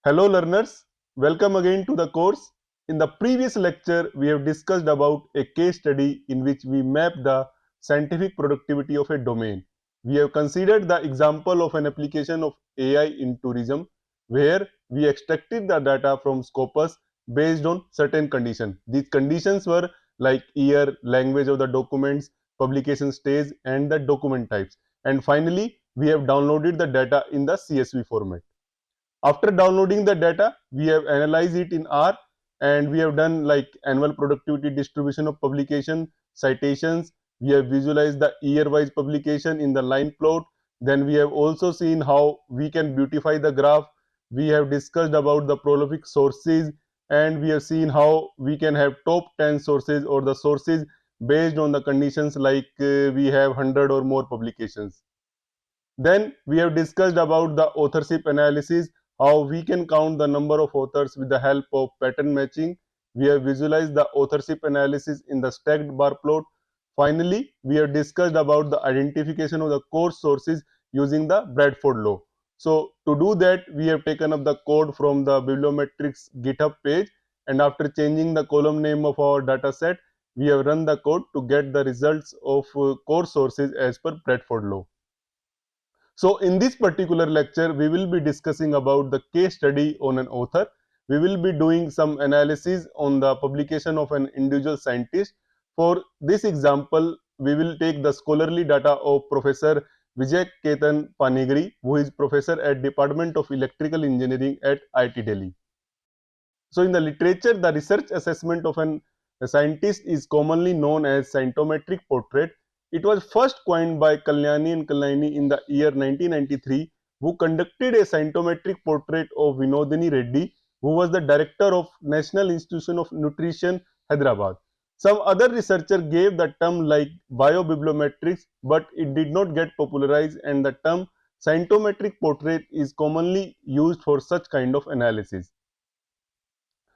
Hello learners, welcome again to the course. In the previous lecture, we have discussed about a case study in which we map the scientific productivity of a domain. We have considered the example of an application of AI in tourism where we extracted the data from Scopus based on certain conditions. These conditions were like year, language of the documents, publication stage and the document types. And finally, we have downloaded the data in the CSV format. After downloading the data, we have analyzed it in R and we have done like annual productivity distribution of publication, citations. We have visualized the year-wise publication in the line plot. Then we have also seen how we can beautify the graph. We have discussed about the prolific sources and we have seen how we can have top 10 sources or the sources based on the conditions like we have 100 or more publications. Then we have discussed about the authorship analysis, how we can count the number of authors with the help of pattern matching. We have visualized the authorship analysis in the stacked bar plot. Finally, we have discussed about the identification of the core sources using the Bradford law. So to do that, we have taken up the code from the Bibliometrics GitHub page, and after changing the column name of our data set, we have run the code to get the results of core sources as per Bradford law. So in this particular lecture, we will be discussing about the case study on an author. We will be doing some analysis on the publication of an individual scientist. For this example, we will take the scholarly data of Professor Vijay Ketan Panigri, who is professor at Department of Electrical Engineering at IIT Delhi. So in the literature, the research assessment of a scientist is commonly known as scientometric portrait. It was first coined by Kalyani and Kalani in the year 1993, who conducted a scientometric portrait of Vinodini Reddy, who was the director of National Institution of Nutrition, Hyderabad. Some other researcher gave the term like biobibliometrics, but it did not get popularized, and the term scientometric portrait is commonly used for such kind of analysis.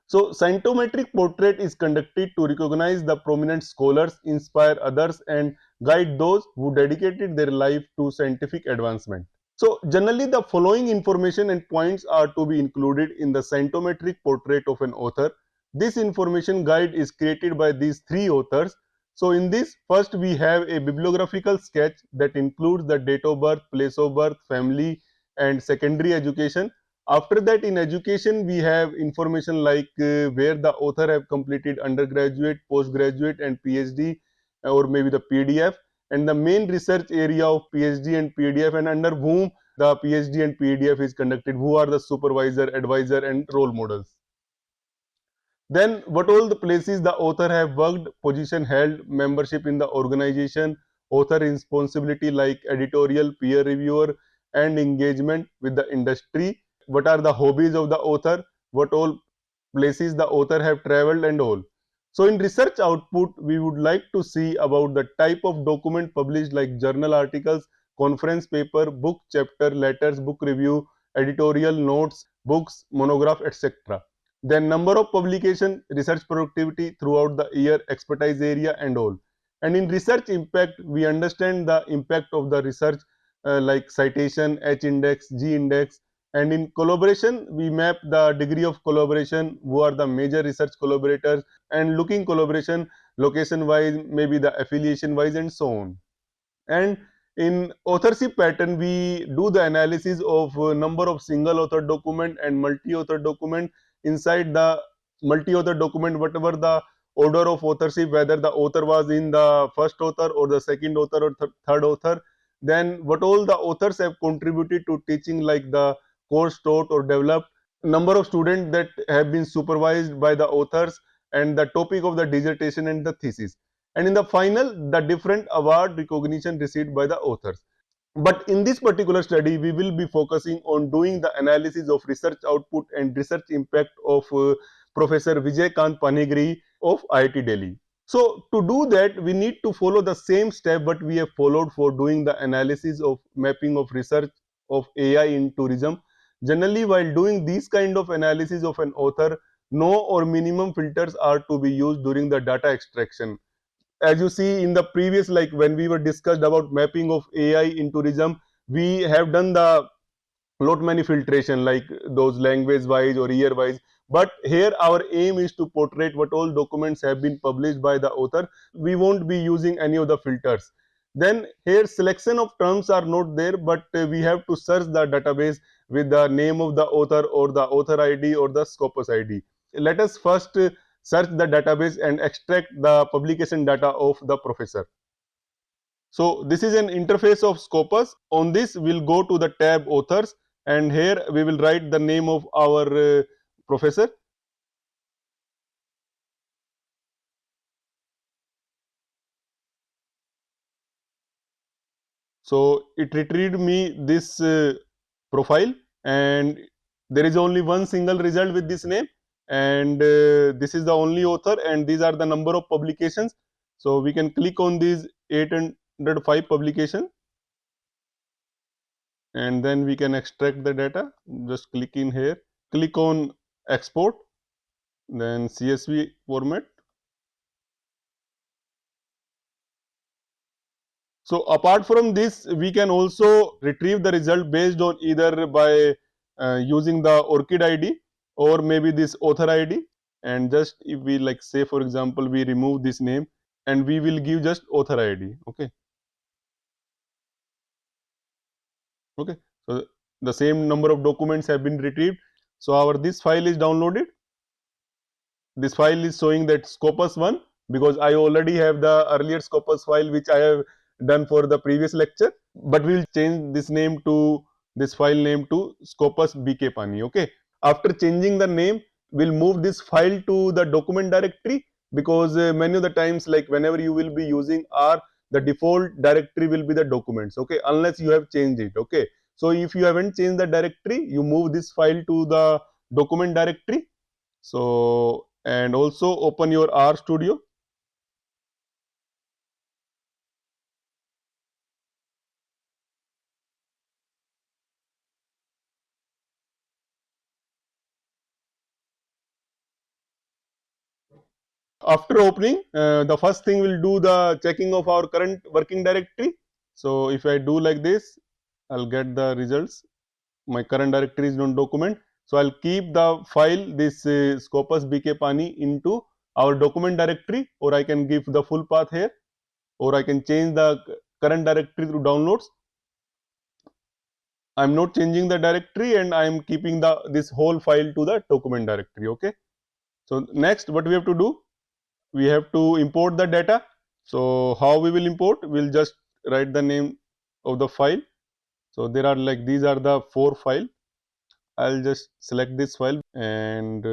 So, scientometric portrait is conducted to recognize the prominent scholars, inspire others, and guide those who dedicated their life to scientific advancement. So, generally, the following information and points are to be included in the scientometric portrait of an author. This information guide is created by these three authors. So, in this, first we have a bibliographical sketch that includes the date of birth, place of birth, family, and secondary education. After that, in education, we have information like where the author have completed undergraduate, postgraduate, and PhD, or maybe the PDF, and the main research area of PhD and PDF, and under whom the PhD and PDF is conducted, who are the supervisor, advisor, and role models. Then, what all the places the author have worked, position held, membership in the organization, author responsibility like editorial, peer reviewer, and engagement with the industry. What are the hobbies of the author? What all places the author have traveled and all. So in research output, we would like to see about the type of document published like journal articles, conference paper, book chapter, letters, book review, editorial notes, books, monograph, etc. Then number of publication, research productivity throughout the year, expertise area and all. And in research impact, we understand the impact of the research like citation, H index, G index, and in collaboration we map the degree of collaboration, who are the major research collaborators, and looking collaboration location wise, maybe the affiliation wise and so on. And in authorship pattern, we do the analysis of number of single author document and multi author document. Inside the multi author document, whatever the order of authorship, whether the author was in the first author or the second author or third author, then what all the authors have contributed to teaching, like the course taught or developed, number of students that have been supervised by the authors, and the topic of the dissertation and the thesis, and in the final the different award recognition received by the authors. But in this particular study, we will be focusing on doing the analysis of research output and research impact of Professor Vijay Kant Panigri of IIT Delhi. So to do that, we need to follow the same step what we have followed for doing the analysis of mapping of research of AI in tourism. Generally, while doing these kind of analysis of an author, no or minimum filters are to be used during the data extraction. As you see in the previous, like when we were discussed about mapping of AI in tourism, we have done the lot many filtration like those language wise or year wise, but here our aim is to portray what all documents have been published by the author. We won't be using any of the filters. Then here selection of terms are not there, but we have to search the database with the name of the author or the author ID or the Scopus ID. Let us first search the database and extract the publication data of the professor. So this is an interface of Scopus. On this, we'll go to the tab authors, and here we will write the name of our professor. So it retrieved me this profile, and there is only one single result with this name, and this is the only author, and these are the number of publications. So we can click on these 805 publication, and then we can extract the data. Just click in here, click on export, then CSV format. So apart from this, we can also retrieve the result based on either by using the ORCID ID or maybe this author ID. And just if we like say for example, we remove this name and we will give just author ID. Okay. Okay. So the same number of documents have been retrieved. So our this file is downloaded. This file is showing that Scopus 1 because I already have the earlier Scopus file which I have done for the previous lecture, but we will change this name to this file name to Scopus BK Pani. Okay. After changing the name, we'll move this file to the document directory because many of the times like whenever you will be using R, the default directory will be the documents. Okay, unless you have changed it. Okay. So if you haven't changed the directory, you move this file to the document directory. So and also open your R Studio. After opening, the first thing we'll do the checking of our current working directory. So if I do like this, I'll get the results. My current directory is non document. So I'll keep the file this Scopus BK Pani into our document directory, or I can give the full path here, or I can change the current directory to downloads. I'm not changing the directory and I'm keeping the this whole file to the document directory. Okay. So next, what we have to do? We have to import the data. So how we will import? We'll just write the name of the file. So there are like these are the 4 file. I'll just select this file and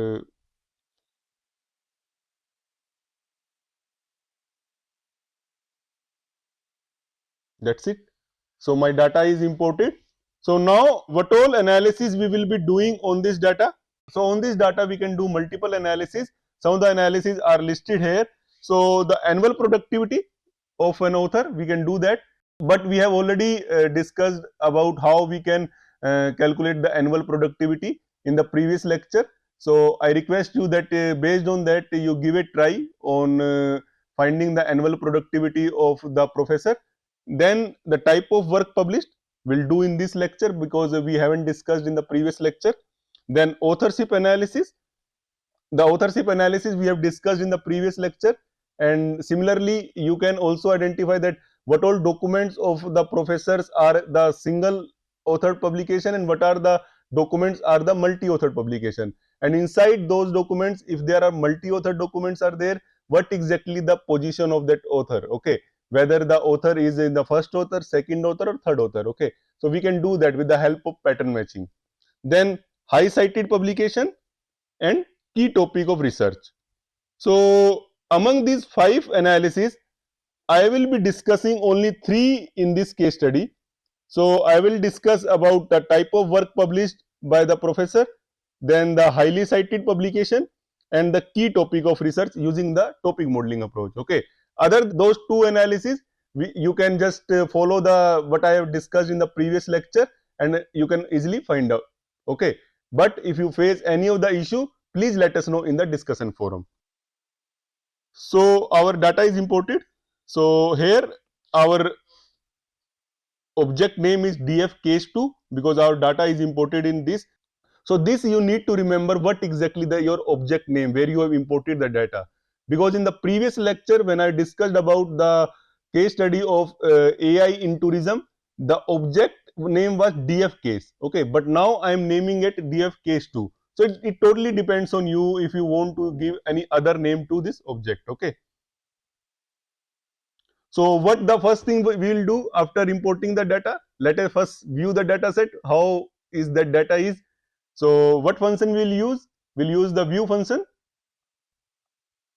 that's it. So my data is imported. So now what all analysis we will be doing on this data? So on this data we can do multiple analysis. Some of the analysis are listed here. So the annual productivity of an author, we can do that, but we have already discussed about how we can calculate the annual productivity in the previous lecture. So I request you that based on that you give a try on finding the annual productivity of the professor. Then the type of work published we'll do in this lecture because we haven't discussed in the previous lecture. Then authorship analysis. The authorship analysis we have discussed in the previous lecture, and similarly you can also identify that what all documents of the professors are the single authored publication and what are the documents are the multi-authored publication, and inside those documents if there are multi-authored documents are there, what exactly the position of that author. Okay, whether the author is in the first author, second author or third author. Okay, so we can do that with the help of pattern matching. Then high cited publication and key topic of research. So among these 5 analyses, I will be discussing only 3 in this case study. So I will discuss about the type of work published by the professor, then the highly cited publication and the key topic of research using the topic modeling approach. Okay. Other those 2 analyses, you can just follow the what I have discussed in the previous lecture and you can easily find out. Okay. But if you face any of the issue, please let us know in the discussion forum. So our data is imported. So here our object name is df case2 because our data is imported in this. So this you need to remember what exactly your object name where you have imported the data, because in the previous lecture when I discussed about the case study of AI in tourism, the object name was df case, okay, but now I am naming it df case2. So it totally depends on you if you want to give any other name to this object, okay. So what the first thing we will do after importing the data, let us first view the data set, how is that data is. So what function we'll use? We'll use the view function.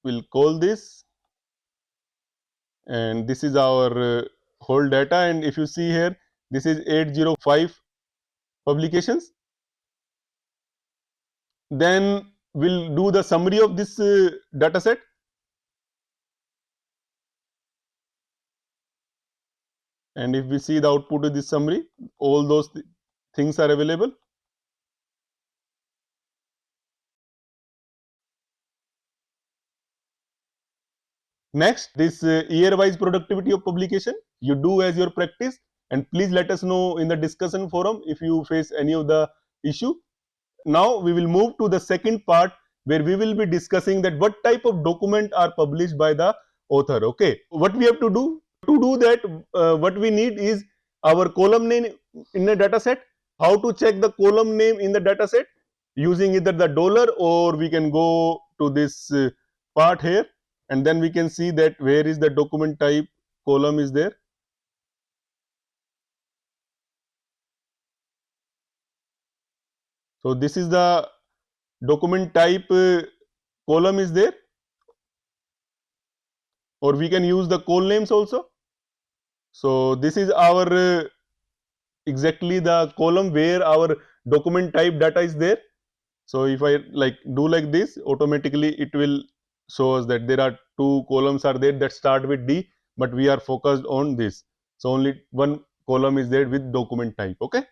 We'll call this, and this is our whole data. And if you see here, this is 805 publications. Then we'll do the summary of this data set. And if we see the output of this summary, all those things are available. Next, this year-wise productivity of publication, you do as your practice, and please let us know in the discussion forum if you face any of the issue. Now we will move to the second part where we will be discussing that what type of document are published by the author, okay. What we have to do that, what we need is our column name in a data set. How to check the column name in the data set? Using either the dollar, or we can go to this part here, and then we can see that where is the document type column is there. So this is the document type column is there, or we can use the col names also. So this is our exactly the column where our document type data is there. So if I like do like this, automatically it will show us that there are two columns are there that start with D, but we are focused on this. So only one column is there with document type, okay.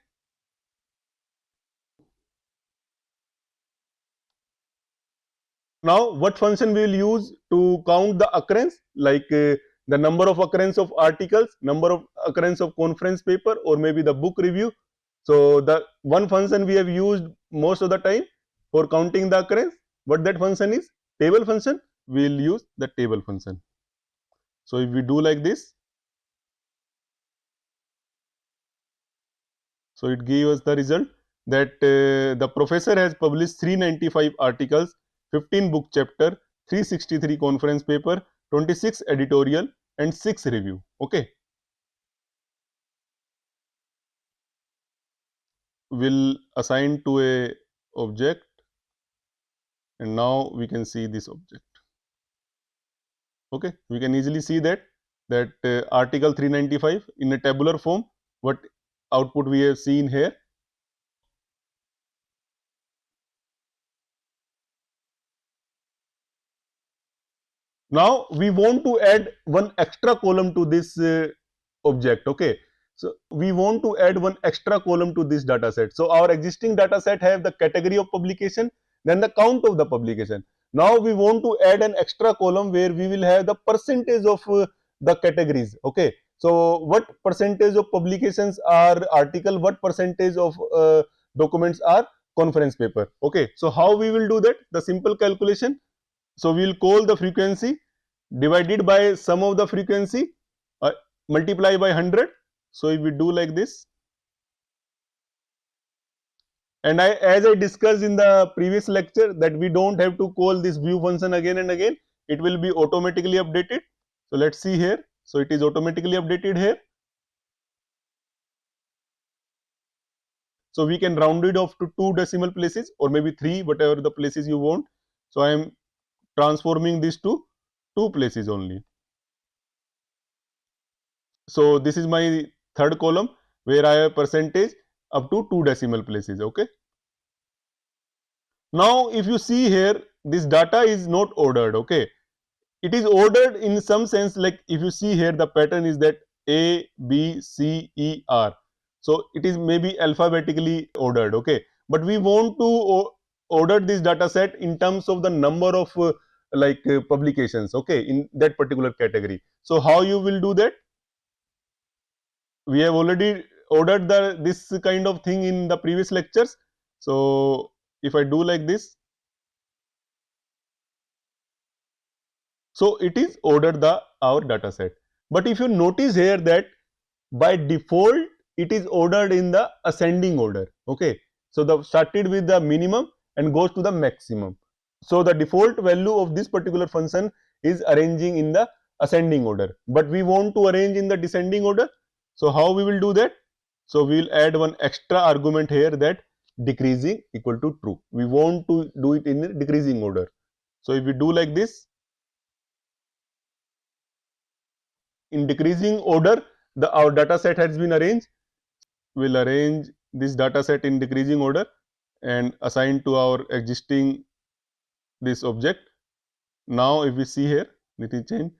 Now what function we will use to count the occurrence, like the number of occurrence of articles, number of occurrence of conference paper, or maybe the book review. So the one function we have used most of the time for counting the occurrence, what that function is? Table function. We will use the table function. So if we do like this, so it gives us the result that the professor has published 395 articles, 15 book chapter, 363 conference paper, 26 editorial, and 6 review, okay. Will assign to a object, and now we can see this object, okay. We can easily see that article 395 in a tabular form, what output we have seen here. Now we want to add one extra column to this object, okay. So we want to add one extra column to this data set. So our existing data set have the category of publication, then the count of the publication. Now we want to add an extra column where we will have the percentage of the categories, okay. So what percentage of publications are article, what percentage of documents are conference paper, okay. So how we will do that? The simple calculation. So we will call the frequency divided by sum of the frequency, multiply by 100. So if we do like this, and as I discussed in the previous lecture, that we don't have to call this view function again and again, it will be automatically updated. So let's see here. So it is automatically updated here. So we can round it off to 2 decimal places, or maybe 3, whatever the places you want. So I am transforming this to 2 places only. So this is my third column where I have percentage up to 2 decimal places, okay. Now if you see here, this data is not ordered, okay. It is ordered in some sense, like if you see here, the pattern is that A, B, C, E, R. So it is maybe alphabetically ordered, okay. But we want to order this data set in terms of the number of publications, okay, in that particular category. So how you will do that? we have already ordered this kind of thing in the previous lectures. So if I do like this, so it is ordered our data set. But if you notice here that by default it is ordered in the ascending order. Okay, so the started with the minimum and goes to the maximum. So the default value of this particular function is arranging in the ascending order, but we want to arrange in the descending order. So how we will do that? So we will add one extra argument here, that decreasing equal to true. We want to do it in decreasing order. So if we do like this, in decreasing order, our data set has been arranged. We'll arrange this data set in decreasing order and assign to our existing this object. Now if we see here, Nitin chain.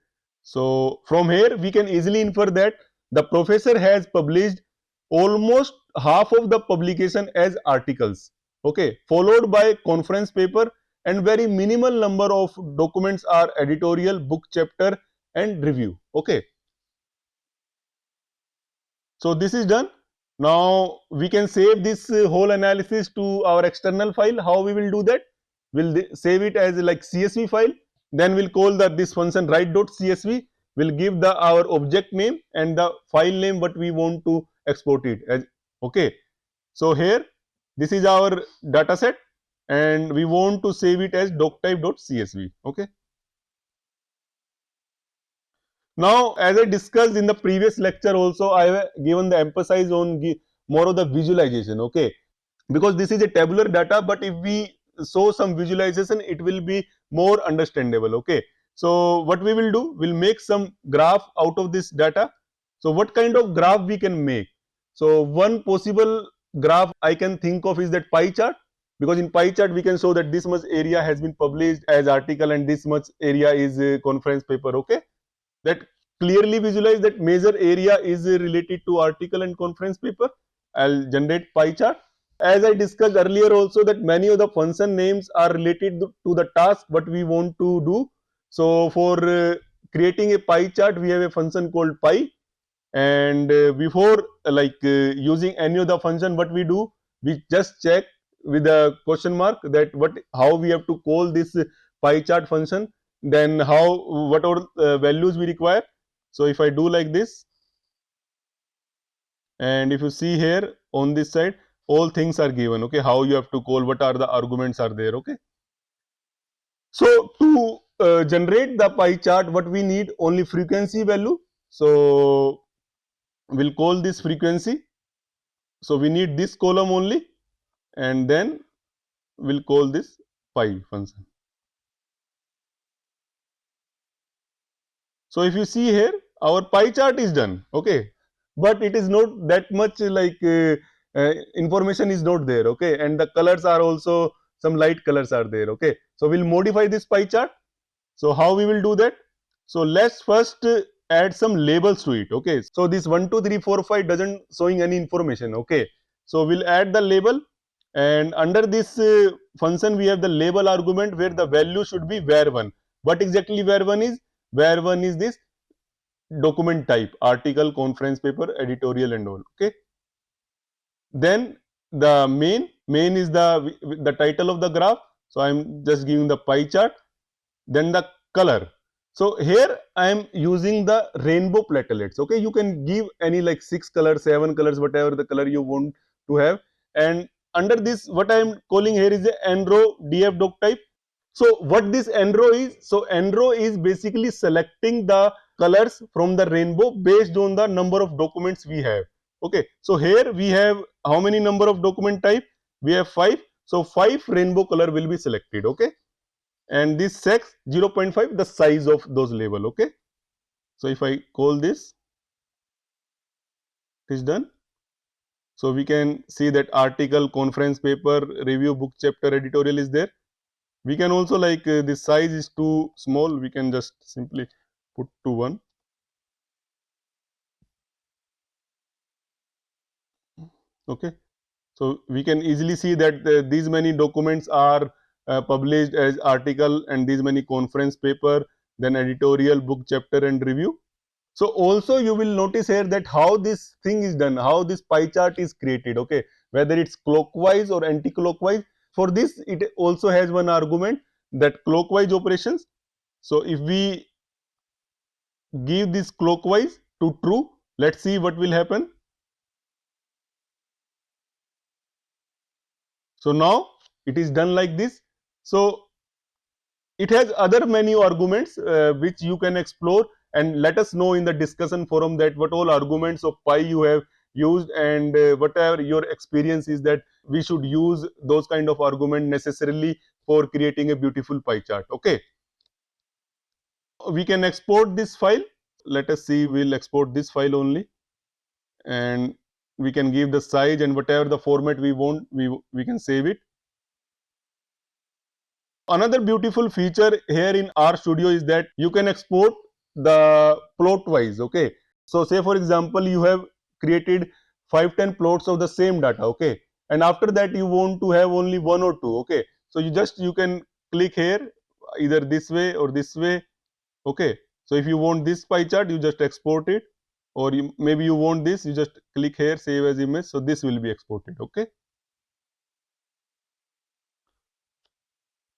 So from here we can easily infer that the professor has published almost half of the publication as articles, okay, followed by conference paper, and very minimal number of documents are editorial, book chapter and review. Okay, so this is done. Now we can save this whole analysis to our external file. How we will do that? We'll save it as like CSV file. Then we'll call this function write.csv. We'll give our object name and the file name what we want to export it as. Okay. So here this is our data set and we want to save it as doctype.csv. Okay. Now, as I discussed in the previous lecture also, I have given the emphasis on more of the visualization, okay, because this is a tabular data, but if we show some visualization, it will be more understandable, okay. So what we will do, we'll make some graph out of this data. So what kind of graph we can make? So one possible graph I can think of is that pie chart, because in pie chart we can show that this much area has been published as article and this much area is a conference paper, okay. That clearly visualize that major area is related to article and conference paper. I'll generate pie chart. As I discussed earlier also, that many of the function names are related to the task what we want to do. So for creating a pie chart, we have a function called pie, and before using any of the function, what we do, we just check with a question mark that how we have to call this pie chart function, then what are values we require. So if I do like this, and if you see here on this side, all things are given, okay, how you have to call, what are the arguments are there, okay. So to generate the pie chart, what we need, only frequency value. So we'll call this frequency. So we need this column only, and then we'll call this pie function. So if you see here, our pie chart is done, okay, but it is not that much information is not there, okay, and the colors are also, some light colors are there, okay. So we'll modify this pie chart. So how we will do that? So let's first add some labels to it, okay. So this 1 2 3 4 5 doesn't showing any information, okay. So we'll add the label, and under this function we have the label argument where the value should be var1. What exactly var1 is? Var1 is this document type, article, conference paper, editorial and all, okay. Then the main is the title of the graph. So I'm just giving the pie chart. Then the color. So here I am using the rainbow platelets, okay. You can give any like 6 colors, 7 colors, whatever the color you want to have. And under this, what I am calling here is the enrow df doc type. So what this enrow is? So enrow is basically selecting the colors from the rainbow based on the number of documents we have, okay. So here we have how many number of document type? We have 5. So 5 rainbow color will be selected, okay. And this sex 0.5 the size of those label, okay. So if I call this, it is done. So we can see that article, conference paper, review, book chapter, editorial is there. We can also this size is too small, we can just simply put to 1, okay. So we can easily see that these many documents are published as article, and these many conference paper, then editorial, book chapter and review. So also you will notice here that how this thing is done, how this pie chart is created, okay, whether it's clockwise or anti-clockwise. For this, it also has one argument, that clockwise operations. So if we give this clockwise to true, let's see what will happen. So now it is done like this. So it has other many arguments which you can explore, and let us know in the discussion forum that what all arguments of pi you have used, and whatever your experience is, that we should use those kind of argument necessarily for creating a beautiful pie chart. Okay, we can export this file. Let us see, we'll export this file only, and we can give the size and whatever the format we want, we can save it. Another beautiful feature here in RStudio is that you can export the plot wise. Okay, so say for example you have created 5-10 plots of the same data. Okay, and after that you want to have only one or two. Okay, so you can click here either this way or this way. Okay, so if you want this pie chart, you just export it, or maybe you want this, you just click here, save as image, so this will be exported. Okay,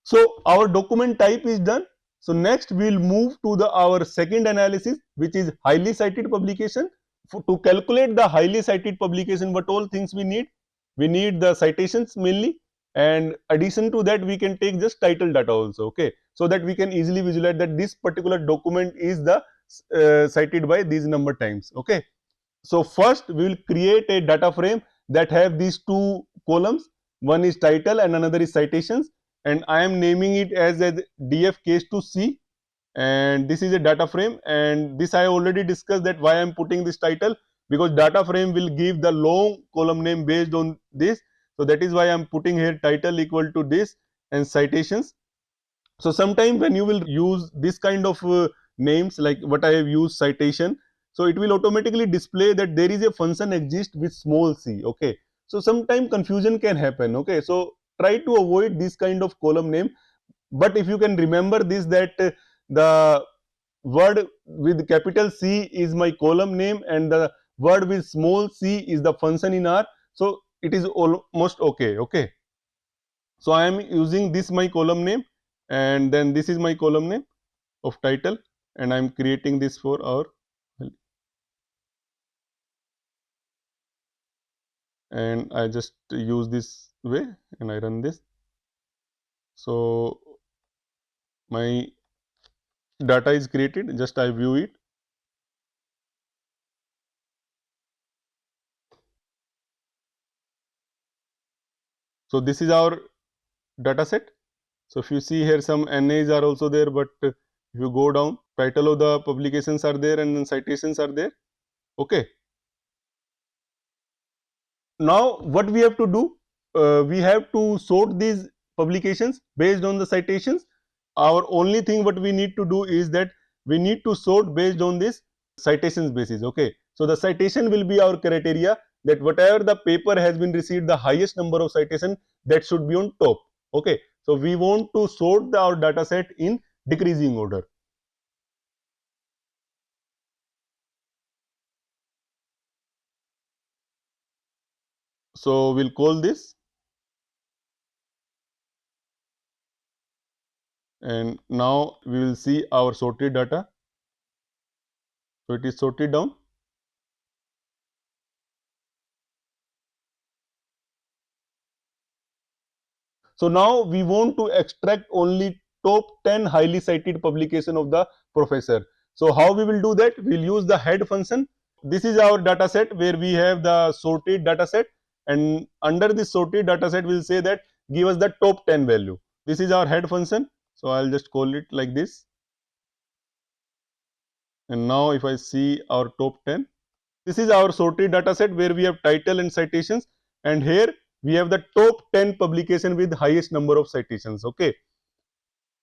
so our document type is done. So next we will move to the our second analysis, which is highly cited publication. To calculate the highly cited publication, what all things we need? We need the citations mainly, and addition to that we can take just title data also. Okay, so that we can easily visualize that this particular document is the cited by these number times. Okay, so first we will create a data frame that have these two columns. One is title and another is citations, and I am naming it as a df case to C, and this is a data frame, and this I already discussed that why I am putting this title, because data frame will give the long column name based on this. So that is why I am putting here title equal to this and citations. So sometime when you will use this kind of names like what I have used citation, so it will automatically display that there is a function exist with small c. Okay, so sometime confusion can happen. Okay, so try to avoid this kind of column name. But if you can remember this, that the word with capital C is my column name and the word with small c is the function in R, so it is almost okay. Okay, so I am using this my column name, and then this is my column name of title, and I am creating this for our, and I just use this way and I run this. So my data is created, just I view it. So this is our data set. So if you see here, some NAs are also there, but if you go down, title of the publications are there and then citations are there. Okay, now what we have to do, we have to sort these publications based on the citations. Our only thing what we need to do is that we need to sort based on this citations basis. Okay, so the citation will be our criteria, that whatever the paper has been received the highest number of citation, that should be on top. Okay, so we want to sort our data set in decreasing order. So we'll call this, and now we will see our sorted data. So it is sorted down. So now we want to extract only top 10 highly cited publication of the professor. So how we will do that? We will use the head function. This is our data set where we have the sorted data set, and under this sorted data set we will say that give us the top 10 value. This is our head function. So I will just call it like this. And now if I see our top 10, this is our sorted data set where we have title and citations, and here we have the top 10 publication with highest number of citations. Okay,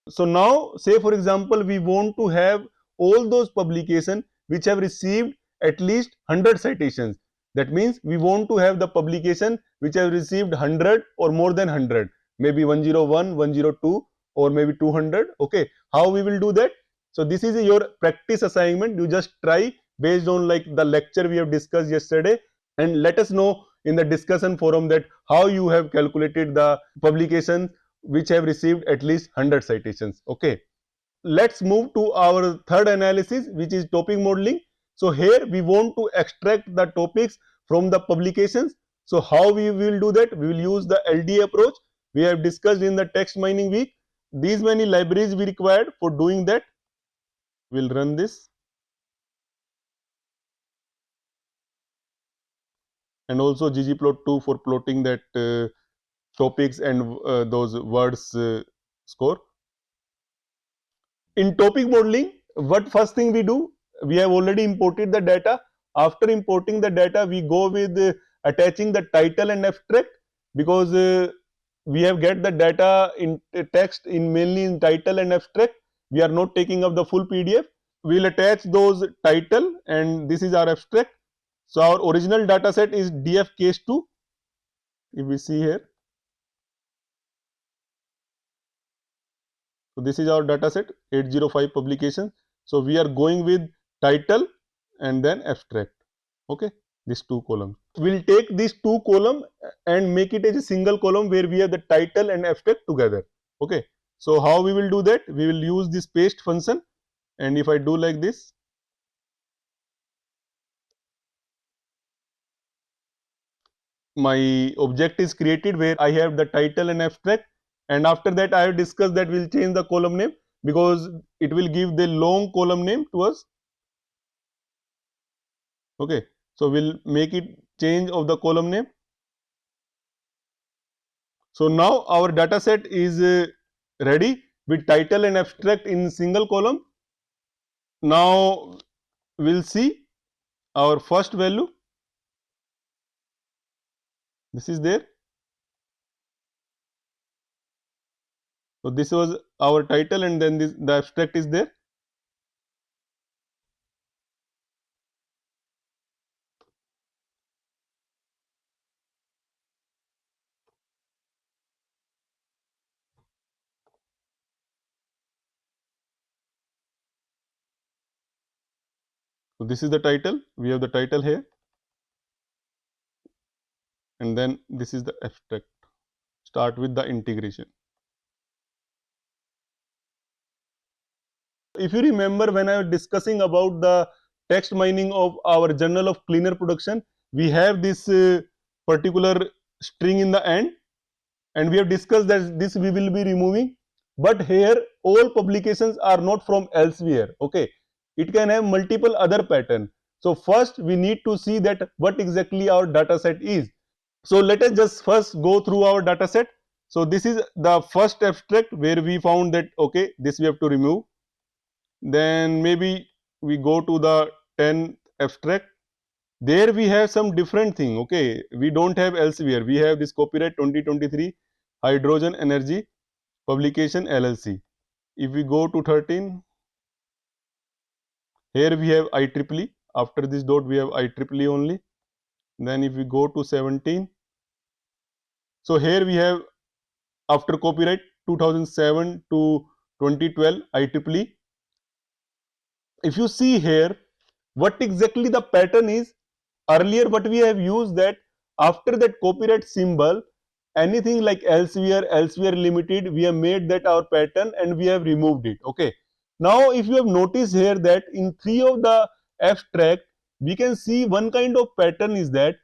so now say for example we want to have all those publications which have received at least 100 citations. That means we want to have the publication which have received 100 or more than 100, maybe 101, 102 or maybe 200. Okay, how we will do that? So this is your practice assignment. You just try based on like the lecture we have discussed yesterday, and let us know in the discussion forum that how you have calculated the publications which have received at least 100 citations. Okay, let's move to our third analysis, which is topic modeling. So here we want to extract the topics from the publications. So how we will do that? We will use the LDA approach we have discussed in the text mining week. These many libraries we required for doing that. We'll run this, and also ggplot2 for plotting that topics and those words score. In topic modeling, what first thing we do? We have already imported the data. After importing the data, we go with attaching the title and abstract, because we have get the data in text in mainly in title and abstract. We are not taking up the full PDF. We will attach those title, and this is our abstract. So our original data set is DF case 2. If we see here, so this is our data set 805 publication. So we are going with title and then abstract. Okay, these two columns. We'll take these two columns and make it as a single column where we have the title and abstract together. Okay, so how we will do that? We will use this paste function, and if I do like this, my object is created where I have the title and abstract, and after that I have discussed that we'll change the column name because it will give the long column name to us. Okay, so we'll make it change of the column name. So now our data set is ready with title and abstract in single column. Now we'll see our first value. This is there. So this was our title, and then this the abstract is there. So this is the title. We have the title here, and then this is the abstract. Start with the integration. If you remember, when I was discussing about the text mining of our Journal of Cleaner Production, we have this particular string in the end, and we have discussed that this we will be removing. But here all publications are not from elsewhere. Okay, it can have multiple other pattern. So first we need to see that what exactly our data set is. So let us just first go through our data set. So this is the first abstract where we found that okay, this we have to remove. Then maybe we go to the 10th abstract. There we have some different thing. Okay, we don't have elsewhere. We have this copyright 2023 hydrogen energy publication LLC. If we go to 13, here we have IEEE. After this dot we have IEEE only. Then if we go to 17, so here we have after copyright 2007 to 2012 IEEE. If you see here, what exactly the pattern is, earlier what we have used that after that copyright symbol, anything like elsewhere limited, we have made that our pattern and we have removed it. Okay, now if you have noticed here that in three of the abstract, we can see one kind of pattern is that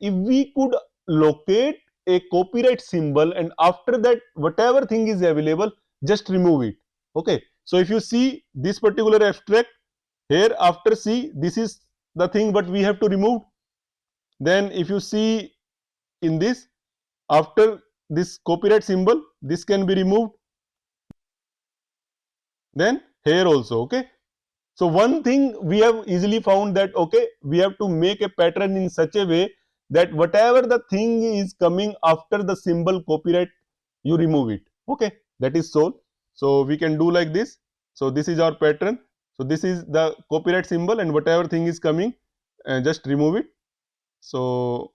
if we could locate a copyright symbol and after that whatever thing is available, just remove it. Okay, so if you see this particular abstract here, after C, this is the thing what we have to remove. Then if you see in this, after this copyright symbol, this can be removed. Then here also. Okay, so one thing we have easily found that okay, we have to make a pattern in such a way that whatever the thing is coming after the symbol copyright, you remove it. Okay, that is so. So we can do like this. So this is our pattern. So this is the copyright symbol, and whatever thing is coming, just remove it. So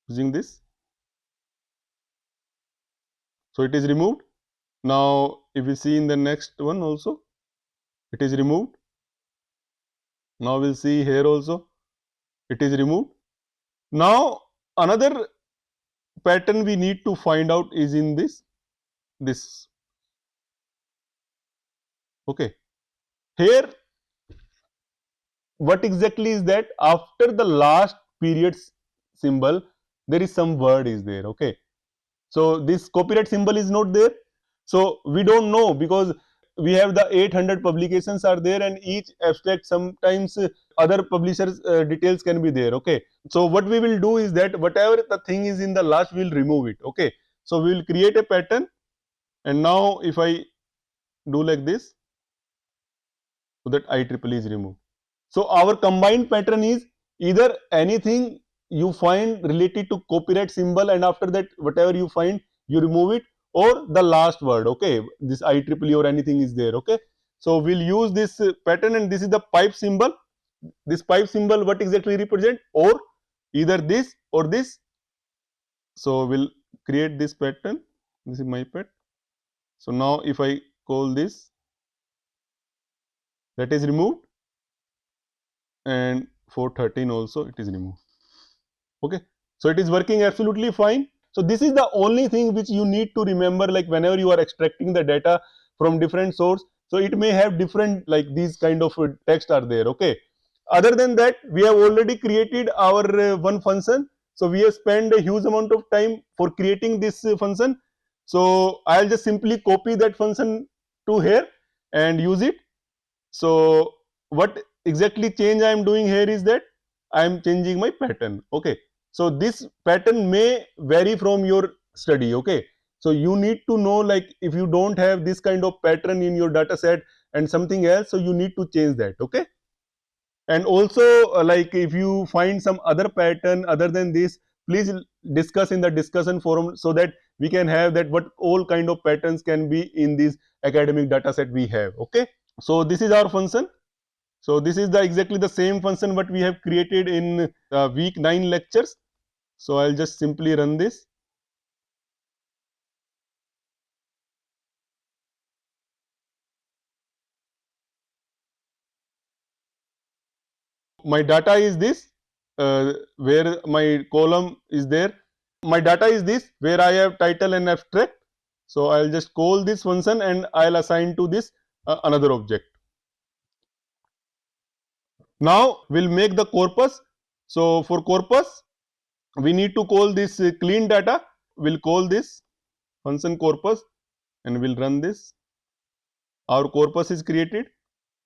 using this, so it is removed. Now if we see in the next one also, it is removed. Now we'll see here also it is removed. Now another pattern we need to find out is in this. Okay, here what exactly is that? After the last period symbol there is some word is there. Okay, so this copyright symbol is not there, so we don't know, because we have the 800 publications are there, and each abstract sometimes other publishers details can be there. Okay, so what we will do is that whatever the thing is in the last, we will remove it. Okay, so we will create a pattern, and now if I do like this, so that IEEE is removed. So our combined pattern is either anything you find related to copyright symbol, and after that whatever you find you remove it, or the last word. Okay, this IEEE or anything is there. Okay, so we'll use this pattern, and this is the pipe symbol. This pipe symbol what exactly represent? Or either this or this. So we'll create this pattern. This is my pet. So now if I call this, that is removed, and for 13 also it is removed. Okay, so it is working absolutely fine. So this is the only thing which you need to remember, like whenever you are extracting the data from different source, so it may have different, like these kind of text are there. Okay, other than that we have already created our one function, so we have spent a huge amount of time for creating this function. So I'll just simply copy that function to here and use it. So what exactly change I am doing here is that I am changing my pattern. Okay, so this pattern may vary from your study. Okay, so you need to know, like if you don't have this kind of pattern in your data set and something else, so you need to change that. Okay, and also like if you find some other pattern other than this, please discuss in the discussion forum, so that we can have that what all kind of patterns can be in this academic data set we have. Okay, so this is our function. So this is the exactly the same function what we have created in week 9 lectures. So I'll just simply run this. My data is this, where my column is there. My data is this, where I have title and abstract. So I'll just call this function, and I'll assign to this another object. Now we'll make the corpus. So for corpus, we need to call this clean data. We'll call this function corpus, and we'll run this. Our corpus is created.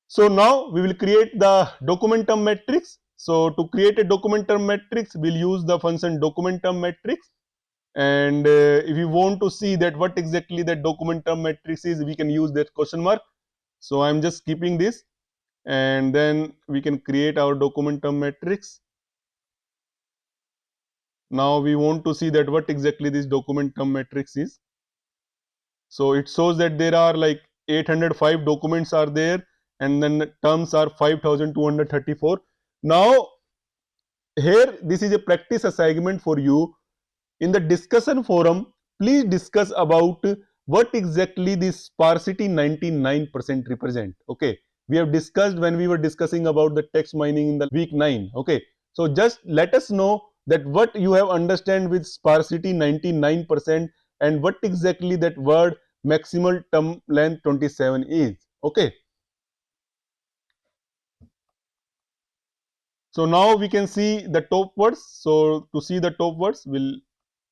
So now we will create the document term matrix. So to create a document term matrix, we'll use the function document term matrix. And if you want to see that what exactly that document term matrix is, we can use that question mark. So I'm just keeping this, and then we can create our document term matrix. Now we want to see that what exactly this document term matrix is. So it shows that there are like 805 documents are there, and then terms are 5234. Now here this is a practice assignment for you. In the discussion forum, please discuss about what exactly this sparsity 99% represent. Okay, we have discussed when we were discussing about the text mining in the week 9. Okay, so just let us know that what you have understand with sparsity 99%, and what exactly that word maximal term length 27 is. Okay, so now we can see the top words. So to see the top words, we'll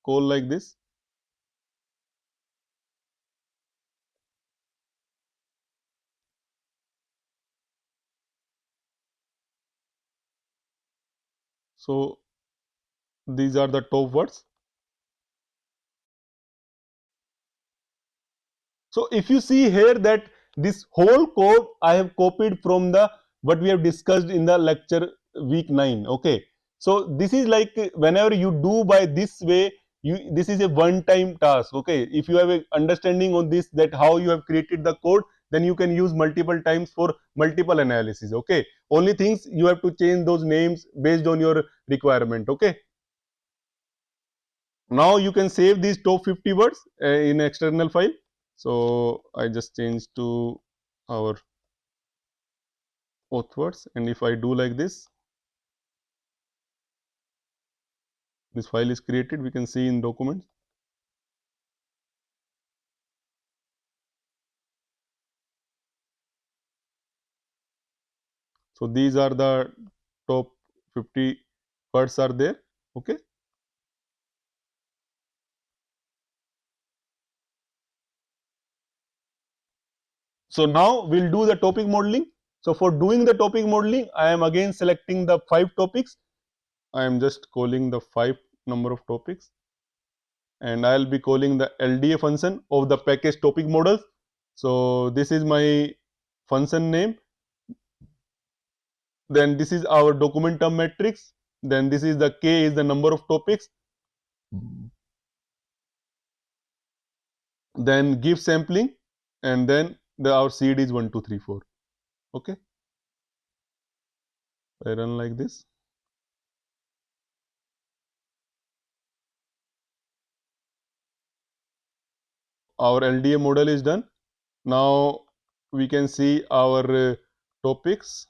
call like this. So these are the top words. So if you see here that this whole code I have copied from the what we have discussed in the lecture week 9. Okay, so this is like whenever you do by this way, you this is a one time task. Okay, if you have a understanding on this, that how you have created the code, then you can use multiple times for multiple analysis. Okay, only things you have to change those names based on your requirement. Okay, now you can save these top 50 words in external file. So I just changed to our authwards, and if I do like this file is created. We can see in documents. So these are the top 50 words are there. Okay. So now we'll do the topic modeling. So for doing the topic modeling, I am again selecting the 5 topics. I am just calling the 5 number of topics, and I'll be calling the LDA function of the package topic models. So this is my function name. Then this is our document term matrix. Then this is the K is the number of topics. Then give sampling, and then our seed is 1 2 3 4. Okay. I run like this. Our LDA model is done. Now we can see our topics.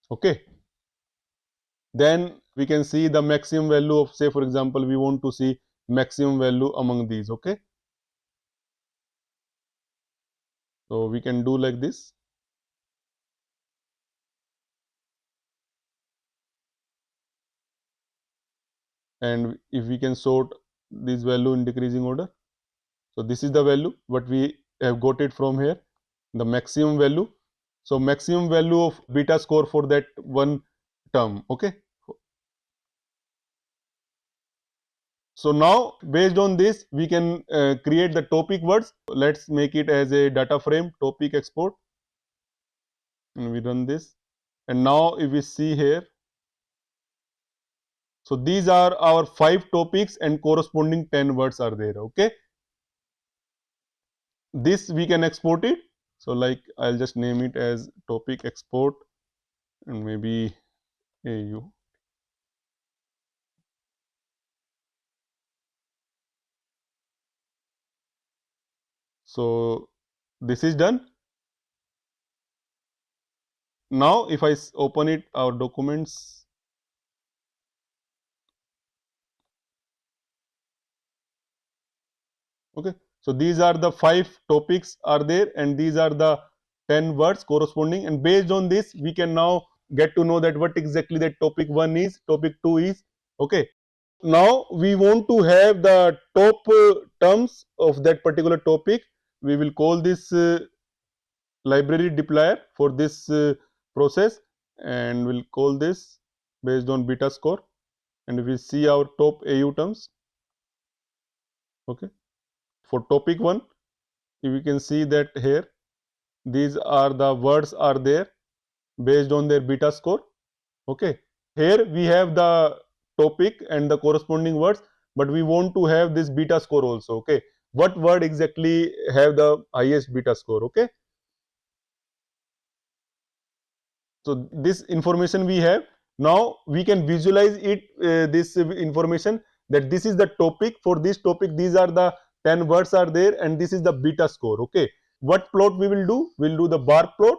Okay. Then we can see the maximum value of, say for example, we want to see maximum value among these. Okay. So we can do like this. And if we can sort this value in decreasing order. So this is the value what we have got it from here, the maximum value. So maximum value of beta score for that one term. Okay. So now based on this we can create the topic words. Let's make it as a data frame topic export, and we run this. And now if we see here, so these are our 5 topics and corresponding 10 words are there. Okay. This we can export it. So like I'll just name it as topic export, and maybe AU. So this is done. Now if I open it, our documents, okay. So these are the 5 topics are there, and these are the 10 words corresponding, and based on this we can now get to know that what exactly that topic 1 is, topic 2 is. Okay. Now we want to have the top terms of that particular topic. We will call this library deployer for this process, and we'll call this based on beta score, and we see our top AU terms. Okay. For topic 1, we can see that here these are the words are there based on their beta score. Okay. Here we have the topic and the corresponding words, but we want to have this beta score also. Okay. What word exactly have the highest beta score? Okay. So this information we have. Now we can visualize it, this information, that this is the topic. For this topic these are the 10 words are there, and this is the beta score. Okay. What plot we will do? We'll do the bar plot.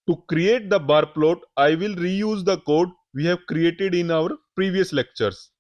To create the bar plot, I will reuse the code we have created in our previous lectures.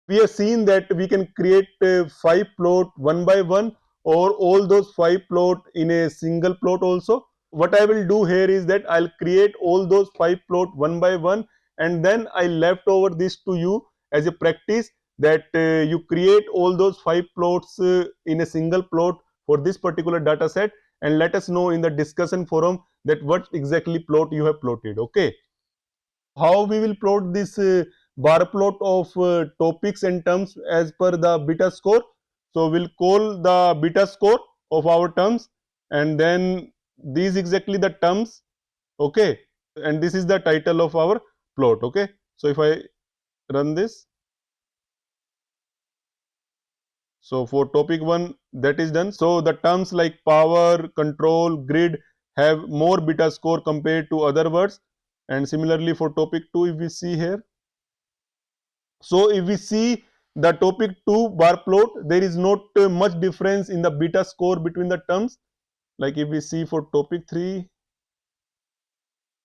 We have seen that we can create 5 plot one by one, or all those 5 plot in a single plot also. What I will do here is that I'll create all those 5 plot one by one, and then I left over this to you as a practice, that you create all those 5 plots in a single plot for this particular data set, and let us know in the discussion forum that what exactly plot you have plotted. Okay. How we will plot this bar plot of topics and terms as per the beta score? So we'll call the beta score of our terms, and then these exactly the terms, okay, and this is the title of our plot, okay. So if I run this, so for topic 1 that is done. So the terms like power, control, grid have more beta score compared to other words, and similarly for topic 2 if we see here. So if we see the topic 2 bar plot, there is not much difference in the beta score between the terms. Like if we see for topic 3,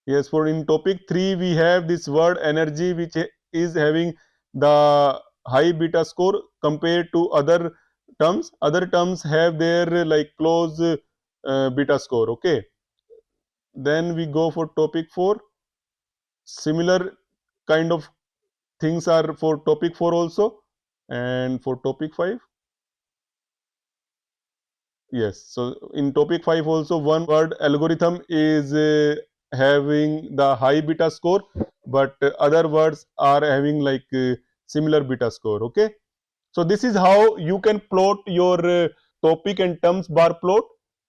yes, for in topic 3 we have this word energy, which is having the high beta score compared to other terms. Other terms have their like close beta score, okay. Then we go for topic 4. Similar kind of things are for topic 4 also, and for topic 5. Yes, so in topic 5 also one word algorithm is having the high beta score, but other words are having like similar beta score, okay. So this is how you can plot your topic and terms bar plot.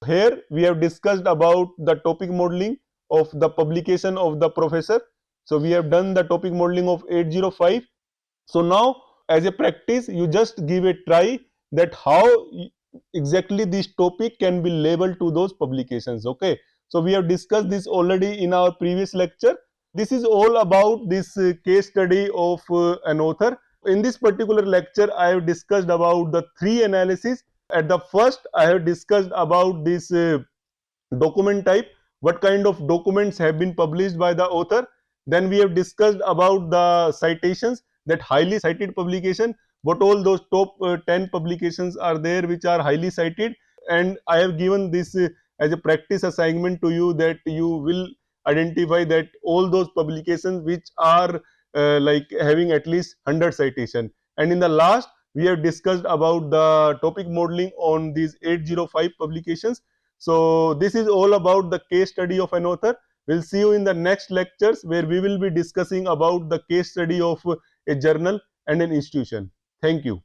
Here we have discussed about the topic modeling of the publication of the professor. So we have done the topic modeling of 805. So now as a practice you just give a try that how exactly this topic can be labeled to those publications, okay. So we have discussed this already in our previous lecture. This is all about this case study of an author. In this particular lecture I have discussed about the 3 analysis. At the first I have discussed about this document type, what kind of documents have been published by the author. Then we have discussed about the citations, that highly cited publication, what all those top 10 publications are there which are highly cited. And I have given this as a practice assignment to you, that you will identify that all those publications which are like having at least 100 citation. And in the last we have discussed about the topic modeling on these 805 publications. So this is all about the case study of an author. We'll see you in the next lectures, where we will be discussing about the case study of a journal and an institution. Thank you.